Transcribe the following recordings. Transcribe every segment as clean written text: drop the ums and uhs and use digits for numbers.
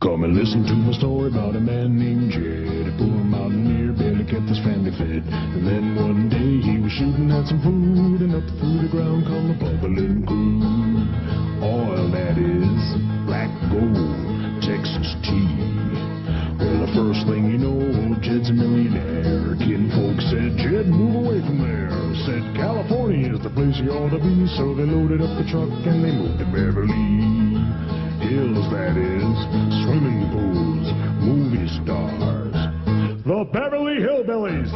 Come and listen to my story about a man named Jed. A poor mountaineer barely kept his family fed. And then one day he was shooting at some food, and up through the ground come a bubbling crude. Oil, that is, black gold, Texas tea. Well, the first thing you know, Jed's a millionaire. Kin folks said, Jed, move away from there. Said, California is the place you ought to be. So they loaded up the truck and they moved to Beverly Hills, that is, swimming pools, movie stars, the Beverly Hillbillies.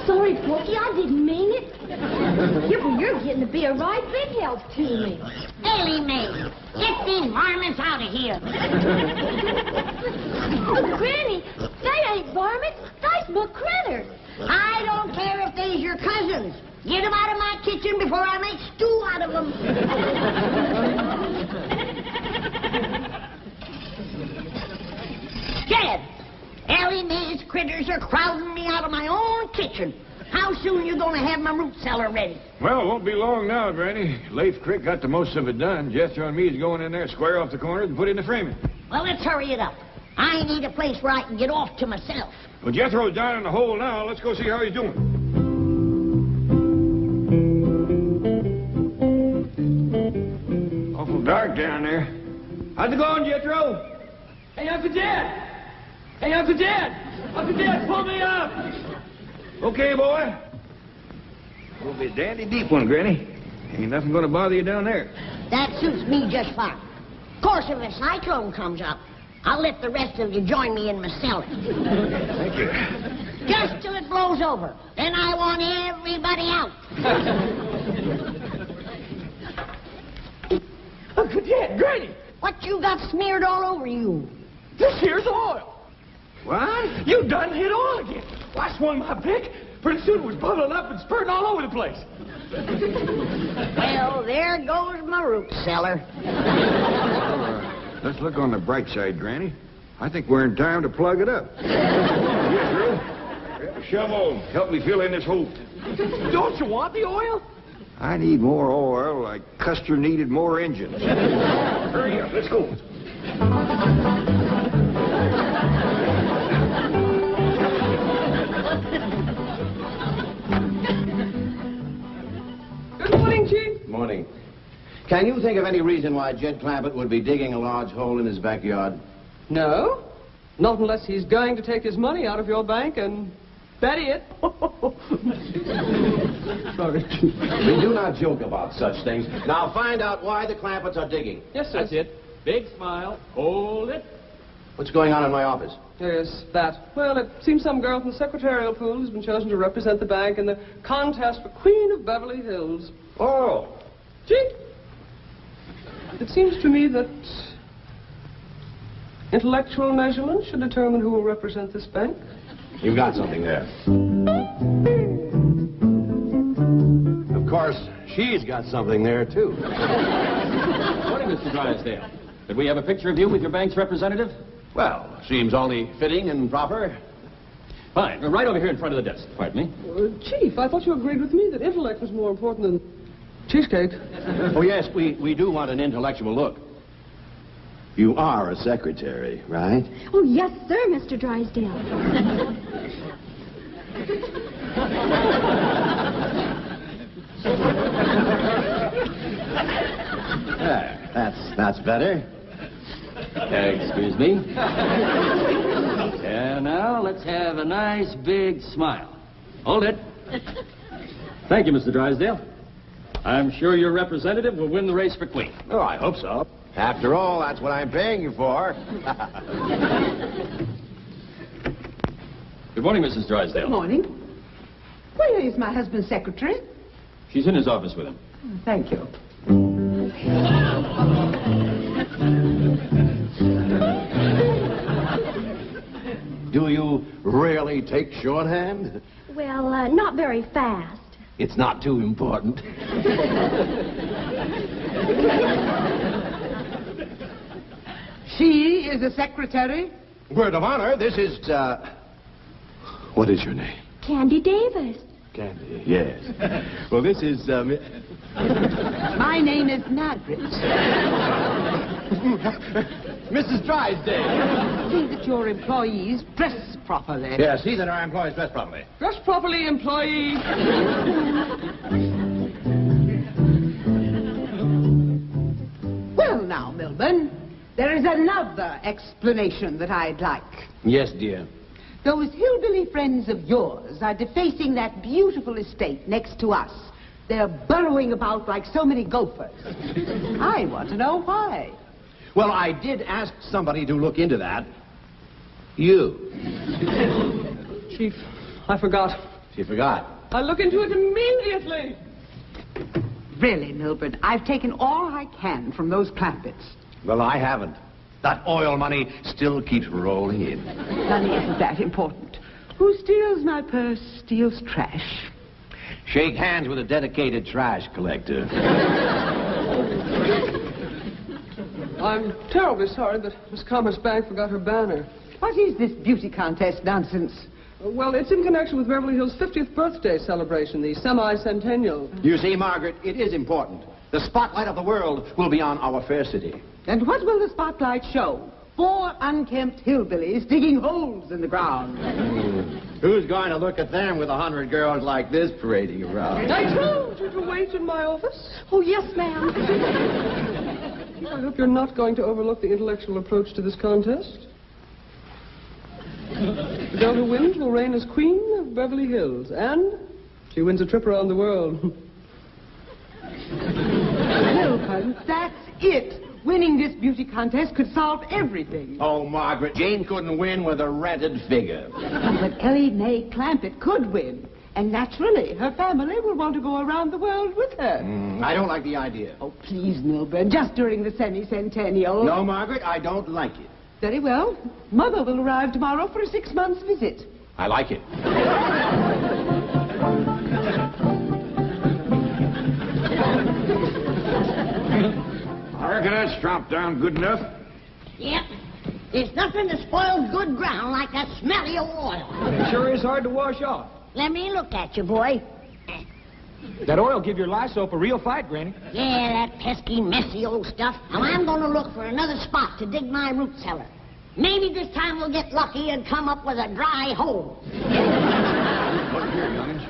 Sorry, Porky, I didn't mean it. You're getting to be a right big help to me. Elly May, get these varmints out of here. But, Granny, they ain't varmints. They's my critters. I don't care if they's your cousins. Get them out of my kitchen before I make stew out of them. Jed, Elly May's critters are crowding me out of my own kitchen. How soon you gonna have my root cellar ready? Well, it won't be long now, Granny. Leif Crick got the most of it done. Jethro and me's going in there, square off the corners, and put in the framing. Well, let's hurry it up. I need a place where I can get off to myself. Well, Jethro's down in the hole now. Let's go see how he's doing. Awful dark down there. How's it going, Jethro? Hey, Uncle Jed! Hey, Uncle Jed! Uncle Jed, pull me up! Okay, boy. Will be a dandy deep one, Granny. Ain't nothing gonna bother you down there. That suits me just fine. Of course, if a cyclone comes up, I'll let the rest of you join me in my cellar. Thank you. Just till it blows over. Then I want everybody out. Uncle Jed, Granny! What you got smeared all over you? This here's oil. What? You done hit oil again. Well, I swung my pick. Pretty soon it was bubbling up and spurting all over the place. Well, there goes my root cellar. Let's look on the bright side, Granny. I think we're in time to plug it up. Jethro, grab a shovel. Help me fill in this hole. Don't you want the oil? I need more oil like Custer needed more engines. Hurry up, let's go. Good morning, Chief. Morning. Can you think of any reason why Jed Clampett would be digging a large hole in his backyard? No. Not unless he's going to take his money out of your bank and bury it. Sorry. We do not joke about such things. Now find out why the Clampetts are digging. Yes, sir. That's it. Big smile. Hold it. What's going on in my office? Yes, that. Well, it seems some girl from the secretarial pool has been chosen to represent the bank in the contest for Queen of Beverly Hills. Oh. Gee, it seems to me that intellectual measurement should determine who will represent this bank. You've got something there. Of course, she's got something there, too. Morning, Mr. Drysdale. Did we have a picture of you with your bank's representative? Well, seems only fitting and proper. Fine. Right over here in front of the desk. Pardon me. Chief, I thought you agreed with me that intellect was more important than cheesecake. Oh, yes, we do want an intellectual look. You are a secretary, right? Oh, yes, sir, Mr. Drysdale. That's better. Excuse me. And now let's have a nice big smile. Hold it. Thank you, Mr. Drysdale. I'm sure your representative will win the race for Queen. Oh, I hope so. After all, that's what I'm paying you for. Good morning, Mrs. Drysdale. Good morning. Where is my husband's secretary? She's in his office with him. Thank you. Do you really take shorthand? Well, not very fast. It's not too important. She is the secretary? Word of honor, this is, what is your name? Candy Davis. Candy, yes. Well, this is, My name is Margaret. Mrs. Drysdale. See that your employees dress properly. Yeah, see that our employees dress properly. Dress properly, employee. Well, now, Milburn, there is another explanation that I'd like. Yes, dear. Those hillbilly friends of yours are defacing that beautiful estate next to us. They're burrowing about like so many gophers. I want to know why. Well, I did ask somebody to look into that. You. Chief, I forgot. She forgot. I'll look into it immediately. Really, Milburn, I've taken all I can from those Clampetts. Well, I haven't. That oil money still keeps rolling in. Money isn't that important. Who steals my purse steals trash. Shake hands with a dedicated trash collector. I'm terribly sorry, but Miss Commerce Bank forgot her banner. What is this beauty contest nonsense? Well, it's in connection with Beverly Hills' 50th birthday celebration, the semi-centennial. You see, Margaret, it is important. The spotlight of the world will be on our fair city. And what will the spotlight show? 4 unkempt hillbillies digging holes in the ground. Who's going to look at them with 100 girls like this parading around? I told you to wait in my office. Oh, yes, ma'am. I hope you're not going to overlook the intellectual approach to this contest. The girl who wins will reign as Queen of Beverly Hills, and she wins a trip around the world. Milburn, that's it. Winning this beauty contest could solve everything. Oh, Margaret, Jane couldn't win with a rented figure. But Elly May Clampett could win. And naturally, her family will want to go around the world with her. I don't like the idea. Oh, please, Milburn, just during the semi-centennial. No, Margaret, I don't like it. Very well. Mother will arrive tomorrow for a 6-month visit. I like it. I reckon that's chopped down good enough. Yep. There's nothing that spoils good ground like that smelly old oil. It sure is hard to wash off. Let me look at you, boy. That oil give your lye soap a real fight, Granny. Yeah, that pesky, messy old stuff. Now, I'm going to look for another spot to dig my root cellar. Maybe this time we'll get lucky and come up with a dry hole. Look here, youngins.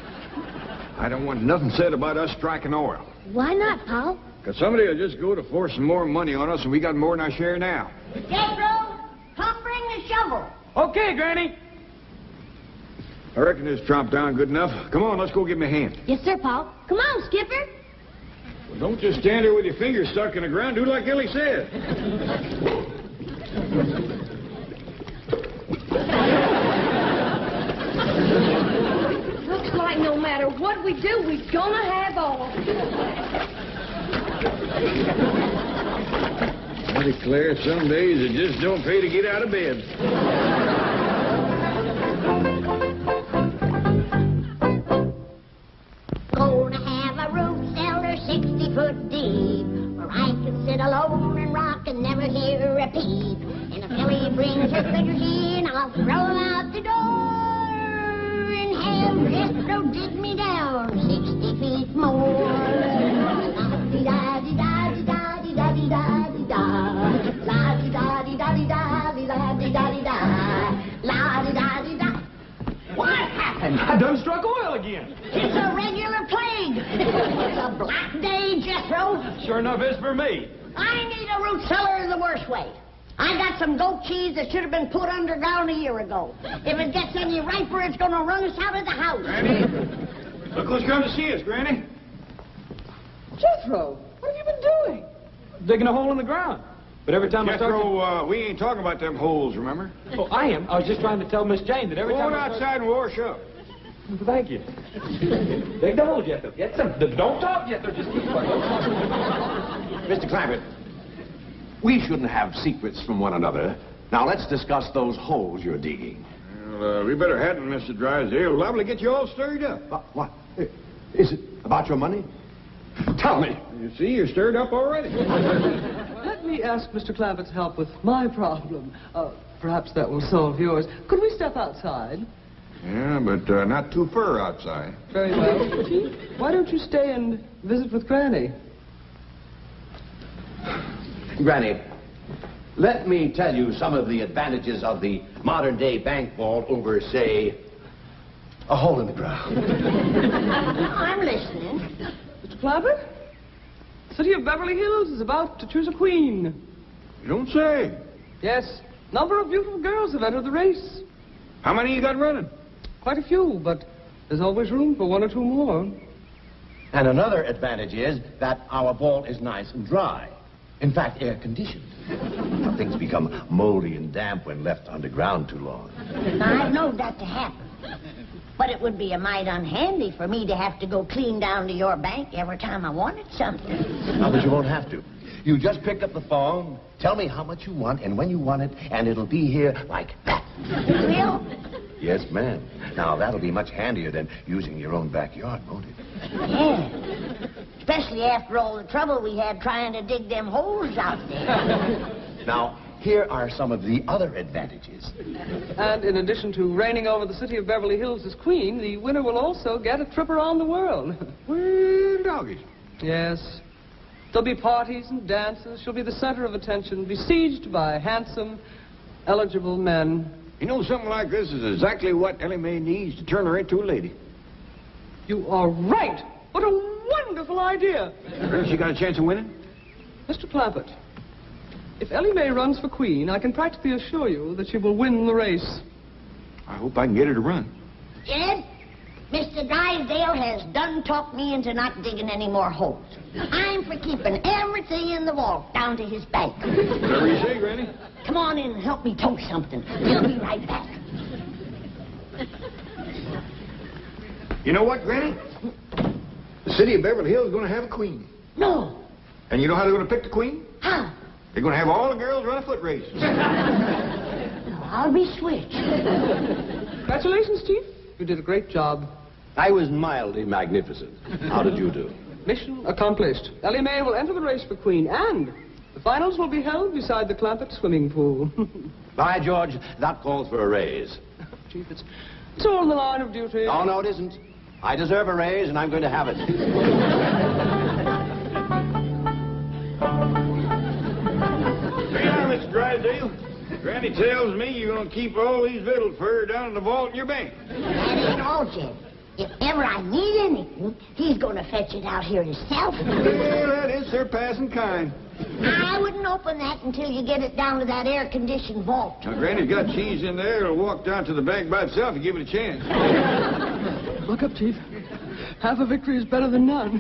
I don't want nothing said about us striking oil. Why not, Paul? Because somebody will just go to force some more money on us, and we got more than our share now. Jethro, come bring the shovel. Okay, Granny. I reckon this chopped down good enough. Come on, let's go give me a hand. Yes, sir, Paul. Come on, Skipper. Well, don't just stand there with your fingers stuck in the ground. Do like Elly said. Looks like no matter what we do, we're gonna have oil. I declare, some days it just don't pay to get out of bed. Gonna have a root cellar 60 foot deep, where I can sit alone and rock and never hear a peep. And if Elly brings her critters in, I'll throw them out the door and have Jethro dig me down 60 feet more. La-di-da-di-da-di-da-di-da-di-da-di-da. La-di-da-di-da-di-da-di-da-di-da-di-da. La-di-da-di-da. What happened? I done struck oil again. It's a regular plague. It's a black day, Jethro. Sure enough is for me. I need a root cellar in the worst way. I got some goat cheese that should have been put underground a year ago. If it gets any riper, it's going to run us out of the house. Granny, look who's come to see us, Granny. Jethro, what have you been doing? Digging a hole in the ground. But every time I start Jethro, we ain't talking about them holes, remember? Oh, I am. I was just trying to tell Miss Jane that every Go time on outside and wash up. Thank you. Dig the hole, Jethro. Get some. Don't talk, Jethro. Just keep quiet. Mr. Clampett, we shouldn't have secrets from one another. Now, let's discuss those holes you're digging. Well, we better hadn't, Mr. Drysdale. Liable to get you all stirred up. What? Is it about your money? Tell me. You see, you're stirred up already. Let me ask Mr. Clampett's help with my problem. Perhaps that will solve yours. Could we step outside? Yeah, but not too far outside. Very well. Chief, why don't you stay and visit with Granny? Granny, let me tell you some of the advantages of the modern-day bank vault over, say, a hole in the ground. I'm listening. Mr. Clampett, the city of Beverly Hills is about to choose a queen. You don't say. Yes, a number of beautiful girls have entered the race. How many you got running? Quite a few, but there's always room for one or two more. And another advantage is that our vault is nice and dry. In fact, air-conditioned. Now, things become moldy and damp when left underground too long. Now, I've known that to happen. But it would be a mite unhandy for me to have to go clean down to your bank every time I wanted something. Now, but you won't have to. You just pick up the phone, tell me how much you want and when you want it, and it'll be here like that. Will? Yes, ma'am. Now, that'll be much handier than using your own backyard, won't it? Yeah. Especially after all the trouble we had trying to dig them holes out there. Now, here are some of the other advantages. And in addition to reigning over the city of Beverly Hills as queen, the winner will also get a trip around the world. Well, doggies. Yes. There'll be parties and dances. She'll be the center of attention, besieged by handsome, eligible men. You know, something like this is exactly what Elly May needs to turn her into a lady. You are right. What a wonderful idea. She got a chance of winning? Mr. Clampett, if Elly May runs for queen, I can practically assure you that she will win the race. I hope I can get her to run. Jed, Mr. Drysdale has done talked me into not digging any more holes. I'm for keeping everything in the vault down to his bank. Whatever you say, Granny. Come on in and help me toast something. We'll be right back. You know what, Granny? The city of Beverly Hills is going to have a queen. No. And you know how they're going to pick the queen? How? They're going to have all the girls run a foot race. I'll be switched. Congratulations, Chief. You did a great job. I was mildly magnificent. How did you do? Mission accomplished. Elly May will enter the race for queen, and the finals will be held beside the Clampett swimming pool. By George, that calls for a raise. Chief, it's all in the line of duty. Oh, no, it isn't. I deserve a raise, and I'm going to have it. Now, Mr. Drysdale, Granny tells me you're going to keep all these victuals for her down in the vault in your bank. That ain't all, Jed. If ever I need anything, he's going to fetch it out here himself. Well, that is surpassing kind. I wouldn't open that until you get it down to that air-conditioned vault. Now, Granny's got cheese in there. It'll walk down to the bank by itself if you give it a chance. Look up, Chief. Half a victory is better than none.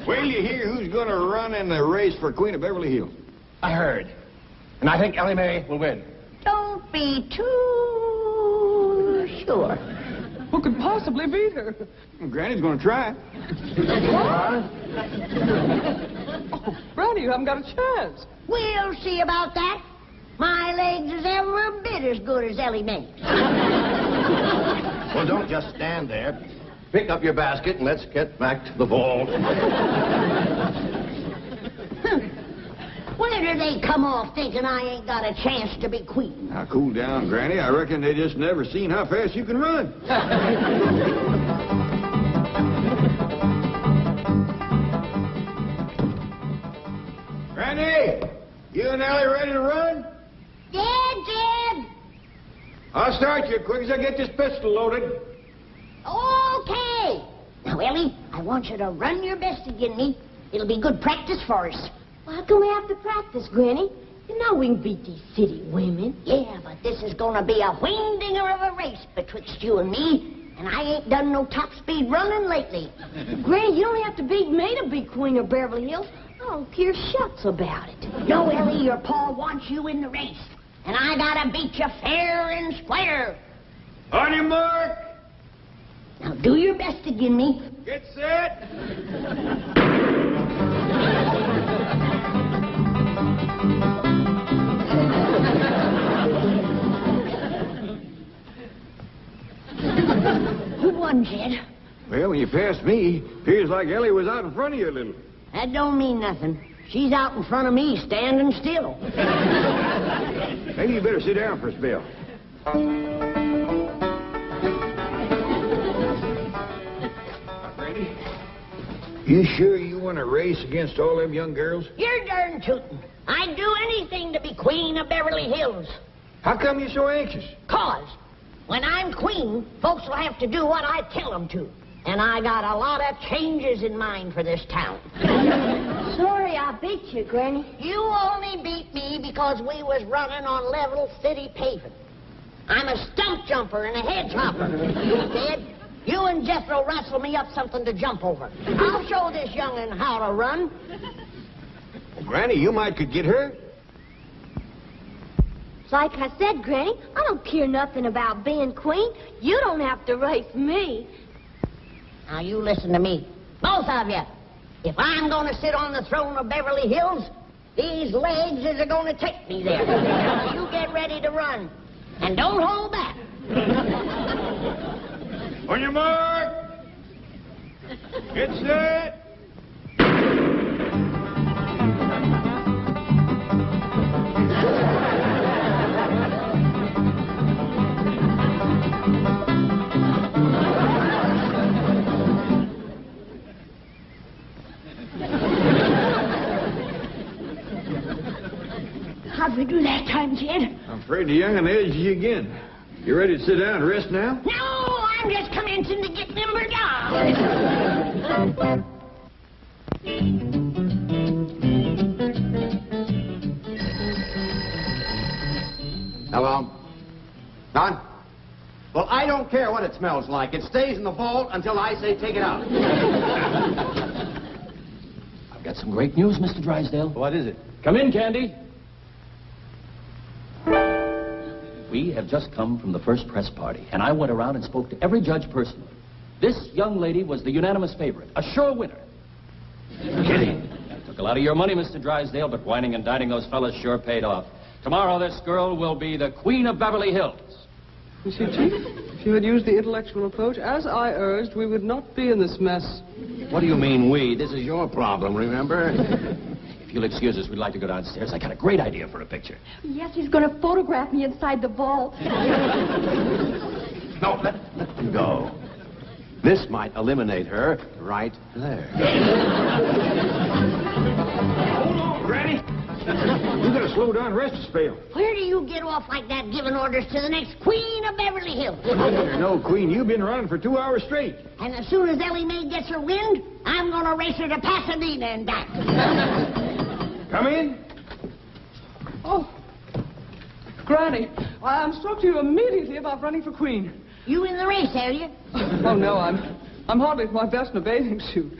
Well, you hear who's going to run in the race for Queen of Beverly Hills? I heard. And I think Elly May will win. Don't be too sure. Who could possibly beat her? Well, Granny's going to try. Oh, Granny, you haven't got a chance. We'll see about that. My legs is every bit as good as Elly May. Well, don't just stand there. Pick up your basket and let's get back to the vault. Where do they come off thinking I ain't got a chance to be queen? Now, cool down, Granny. I reckon they just never seen how fast you can run. Granny, you and Elly ready to run? Jed! I'll start you as quick as I get this pistol loaded. Okay. Now, Elly, I want you to run your best again me. It'll be good practice for us. Why can we have to practice, Granny? You know we can beat these city women. Yeah, but this is gonna be a wing-dinger of a race betwixt you and me, and I ain't done no top-speed running lately. Granny, you don't have to beat me to be Queen of Beverly Hills. I don't care shucks about it. No, Elly, your pa wants you in the race, and I gotta beat you fair and square. On your mark. Now do your best to give me. Get set. Who won, Jed? Well, when you passed me, appears like Ellie was out in front of you a little. That don't mean nothing. She's out in front of me, standing still. Maybe you better sit down for a spell. Brandy, you sure you want to race against all them young girls? You're darn tootin'. I'd do anything to be Queen of Beverly Hills. How come you're so anxious? 'Cause when I'm queen, folks will have to do what I tell them to. And I got a lot of changes in mind for this town. Sorry I beat you, Granny. You only beat me because we was running on level city paving. I'm a stump jumper and a hedge hopper. Dad, you and Jethro wrestle me up something to jump over. I'll show this young'un how to run. Well, Granny, you might could get hurt. Like I said, Granny, I don't care nothing about being queen. You don't have to race me. Now, you listen to me. Both of you. If I'm going to sit on the throne of Beverly Hills, these legs is going to take me there. Now, you get ready to run. And don't hold back. On your mark. Get set. How'd we do that time, Jed? I'm afraid the young'un edged you again. You ready to sit down and rest now? No, I'm just commencing to get limbered down. Hello? Don? Well, I don't care what it smells like. It stays in the vault until I say take it out. I've got some great news, Mr. Drysdale. What is it? Come in, Candy. We have just come from the first press party, and I went around and spoke to every judge personally. This young lady was the unanimous favorite, a sure winner. Kidding. Took a lot of your money, Mr. Drysdale, but whining and dining those fellas sure paid off. Tomorrow, this girl will be the Queen of Beverly Hills. You see, Chief, if you had used the intellectual approach, as I urged, we would not be in this mess. What do you mean, we? This is your problem, remember? If you'll excuse us, we'd like to go downstairs. I got a great idea for a picture. Yes, he's going to photograph me inside the vault. No, let them go. This might eliminate her right there. Hold on, Granny. You gotta slow down, rest a spell. Where do you get off like that giving orders to the next Queen of Beverly Hills? No, Queen, you've been running for 2 hours straight. And as soon as Elly May gets her wind, I'm going to race her to Pasadena and back. Come in. Oh, Granny, I'm struck to you immediately about running for queen. You in the race, are you? Oh, no, I'm hardly at my best in a bathing suit.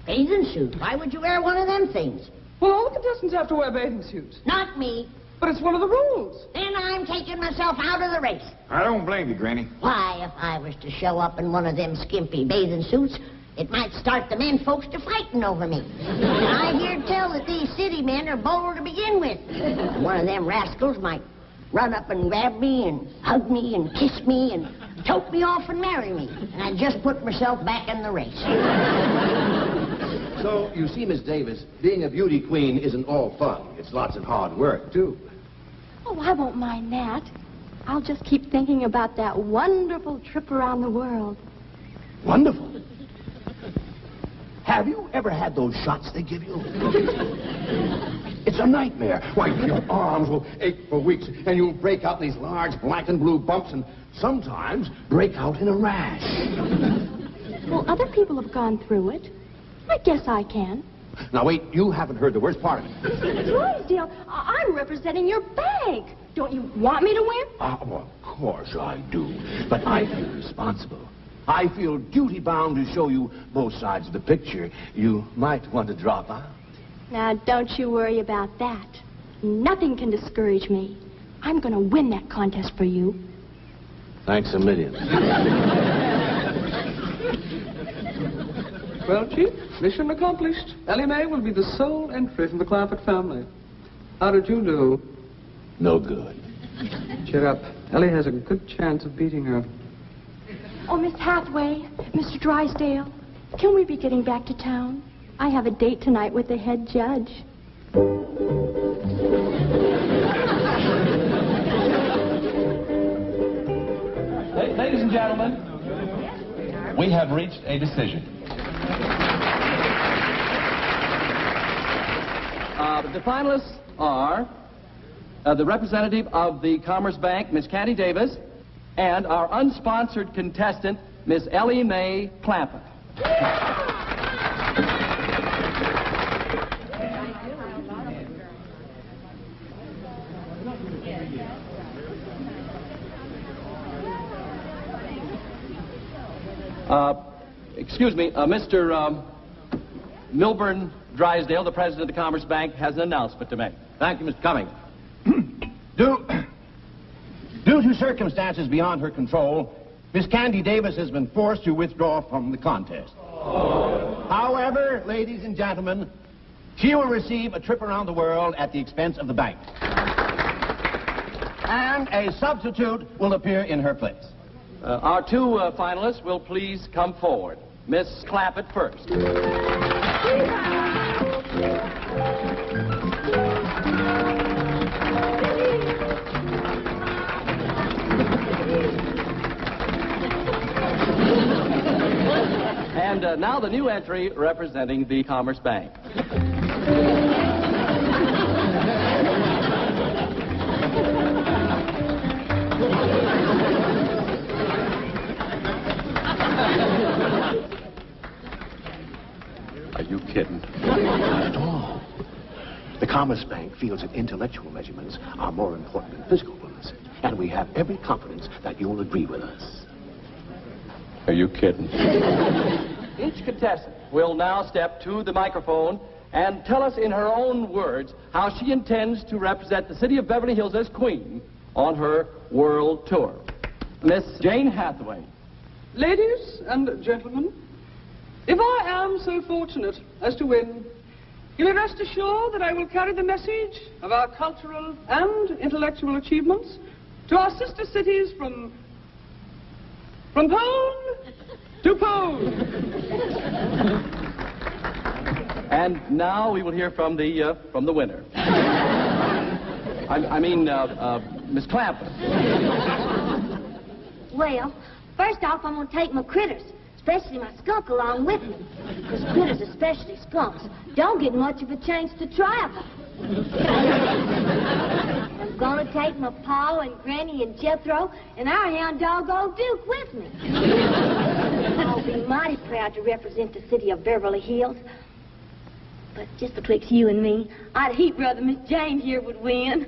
Bathing suit? Why would you wear one of them things? Well, all the contestants have to wear bathing suits. Not me. But it's one of the rules. Then I'm taking myself out of the race. I don't blame you, Granny. Why, if I was to show up in one of them skimpy bathing suits, it might start the men folks to fighting over me. And I hear tell that these city men are bold to begin with. One of them rascals might run up and grab me and hug me and kiss me and tote me off and marry me. And I just put myself back in the race. So, you see, Miss Davis, being a beauty queen isn't all fun. It's lots of hard work, too. Oh, I won't mind that. I'll just keep thinking about that wonderful trip around the world. Wonderful. Have you ever had those shots they give you? It's a nightmare. Why, your arms will ache for weeks, and you'll break out these large black and blue bumps, and sometimes break out in a rash. Well, other people have gone through it. I guess I can. Now, wait, you haven't heard the worst part of it. Drysdale, I'm representing your bank. Don't you want me to win? Well, of course I do. But I feel responsible. I feel duty-bound to show you both sides of the picture. You might want to drop out. Now, don't you worry about that. Nothing can discourage me. I'm going to win that contest for you. Thanks a million. Well, Chief, mission accomplished. Elly May will be the sole entry from the Clampett family. How did you do? No good. Cheer up. Elly has a good chance of beating her. Oh, Miss Hathaway, Mr. Drysdale, can we be getting back to town? I have a date tonight with the head judge. Ladies and gentlemen, we have reached a decision. The finalists are the representative of the Commerce Bank, Miss Candy Davis, and our unsponsored contestant, Miss Elly May Clampett. Excuse me, Mr. Milburn Drysdale, the president of the Commerce Bank, has an announcement to make. Thank you, Mr. Cummings. Due to circumstances beyond her control, Miss Candy Davis has been forced to withdraw from the contest. However, ladies and gentlemen, she will receive a trip around the world at the expense of the bank. And a substitute will appear in her place. Our two finalists will please come forward. Miss Clampett first. And now the new entry representing the Commerce Bank. Are you kidding? Not at all. The Commerce Bank feels that intellectual measurements are more important than physical ones. And we have every confidence that you'll agree with us. Are you kidding? Each contestant will now step to the microphone and tell us in her own words how she intends to represent the city of Beverly Hills as queen on her world tour. Miss Jane Hathaway. Ladies and gentlemen, if I am so fortunate as to win, you may rest assured that I will carry the message of our cultural and intellectual achievements to our sister cities from pole to pole. And now we will hear from the winner. I mean, Miss Clampett. Well, first off, I'm going to take my critters, especially my skunk, along with me. Because critters, especially skunks, don't get much of a chance to travel. I'm going to take my Pa and Granny and Jethro and our hound dog, Old Duke, with me. I'll be mighty proud to represent the city of Beverly Hills. But just betwixt you and me, I'd heap rather Miss Jane here would win.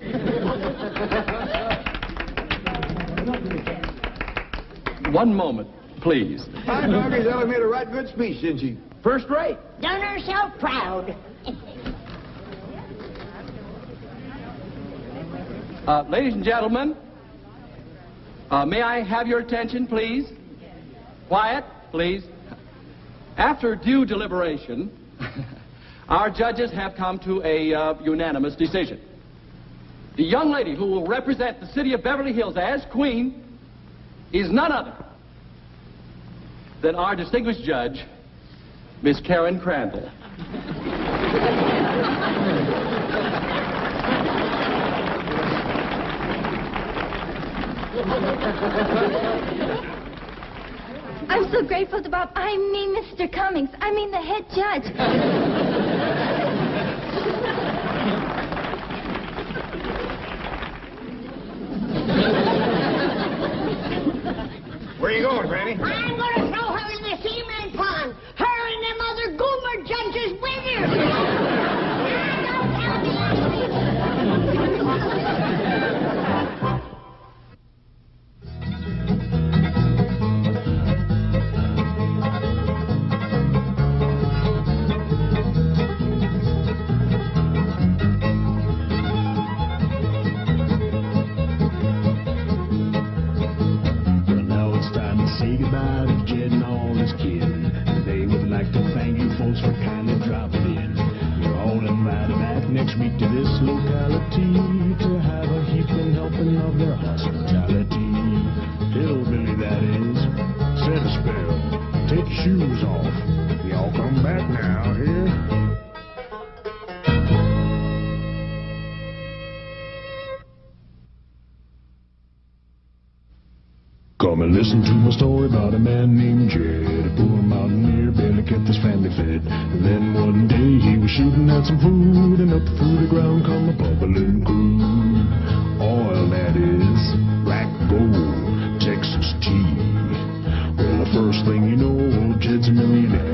One moment, please. I Doggy's Elly made a right good speech, didn't she? First rate. Done herself proud. Ladies and gentlemen, may I have your attention, please? Quiet, please. After due deliberation, our judges have come to a unanimous decision. The young lady who will represent the city of Beverly Hills as queen is none other than our distinguished judge, Miss Karen Crandall. I'm so grateful to Bob. I mean, Mr. Cummings. I mean, the head judge. Where you going, Granny? I'm going to throw her in the cement pond. Her and them other goober judges with her. Well, now it's time to say goodbye to Jed and all his kin. They would like to thank folks for kindly dropping in. You're all invited back next week to this locality to have a heaping helping of their hospitality. Hillbilly, that is. Set a spell. Take your shoes off. Y'all come back now, here. Come and listen to my story about a man named Jed. A poor mountaineer barely kept his family fed. And then one day he was shooting at some food, and up through the ground come a bubbling crude. Oil, that is, black gold, Texas tea. Well, the first thing you know, old Jed's a millionaire.